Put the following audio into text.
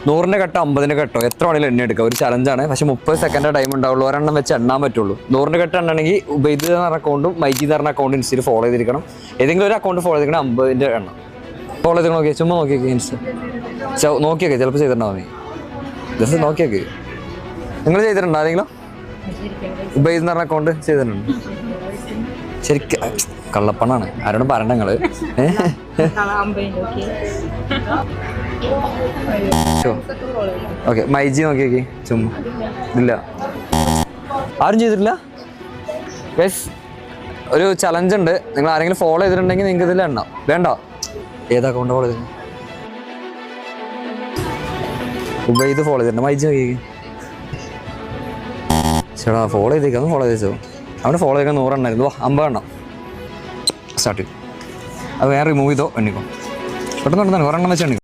100ന്റെ കട്ടോ 50ന്റെ കട്ടോ എത്ര വേണമെങ്കിലും എണ്ണ എടുക്കാം. ഒരു ചലഞ്ചാണ്. പക്ഷെ 30 സെക്കൻഡ് ടൈം ഉണ്ടാവുള്ളൂ. ഒരെണ്ണം വെച്ച് എണ്ണാൻ പറ്റുള്ളൂ. 100ന്റെ കട്ട് എണ്ണണമെങ്കിൽ ഉബൈദ് എന്ന് പറഞ്ഞ അക്കൗണ്ടും മൈജി എന്ന് പറഞ്ഞ അക്കൗണ്ട് ഇൻസ്റ്റയിൽ ഫോളോ ചെയ്തിരിക്കണം. ഏതെങ്കിലും ഒരു അക്കൗണ്ട് ഫോളോ ചെയ്തിരിക്കണം. 50ന്റെ എണ്ണം ഫോളോ ചെയ്ത് നോക്കിയാൽ ചുമ്മാ നോക്കിയൊക്കെ ഇൻസ്റ്റ നോക്കിയൊക്കെ ചിലപ്പോൾ ചെയ്തിട്ടുണ്ടാവും. നീ ജസ്റ്റ് നോക്കിയൊക്കെ. നിങ്ങൾ ചെയ്തിട്ടുണ്ടോ ആരെങ്കിലും? ഉബൈദ് എന്ന് പറഞ്ഞ അക്കൗണ്ട് ചെയ്തിട്ടുണ്ട്? ശരിക്കും കള്ളപ്പണാണ്. ആരോടും പറയണ്ട നിങ്ങള്. ഓക്കെ മൈജി നോക്കിയേക്ക് ചുമ്മാ ഇല്ല ആരും ചെയ്തിട്ടില്ല. ഗയ്സ് ഒരു ചലഞ്ച് ഉണ്ട്. നിങ്ങൾ ആരെങ്കിലും ഫോളോ ചെയ്തിട്ടുണ്ടെങ്കിൽ നിങ്ങൾക്ക് ഇതിൽ എണ്ണ വേണ്ട. ഏത് അക്കൗണ്ട് ഫോളോ ചെയ്തിട്ടുണ്ട്? ഉബൈദ് ഫോളോ ചെയ്തിട്ടുണ്ട്. മൈജി നോക്കിയേക്ക്. ചേട്ടാ ഫോളോ ചെയ്തേക്കാം. ഫോളോ ചെയ്തോ. അവന് ഫോളോ ചെയ്താൽ 100 എണ്ണമായിരുന്നു. 50 എണ്ണം സ്റ്റാർട്ട് ചെയ്തു. അത് വേറെ റിമൂവ് ചെയ്തോ എണ്ണിക്കോ. പെട്ടെന്ന് ഒരെണ്ണം വെച്ച് എണ്ണിക്കോ.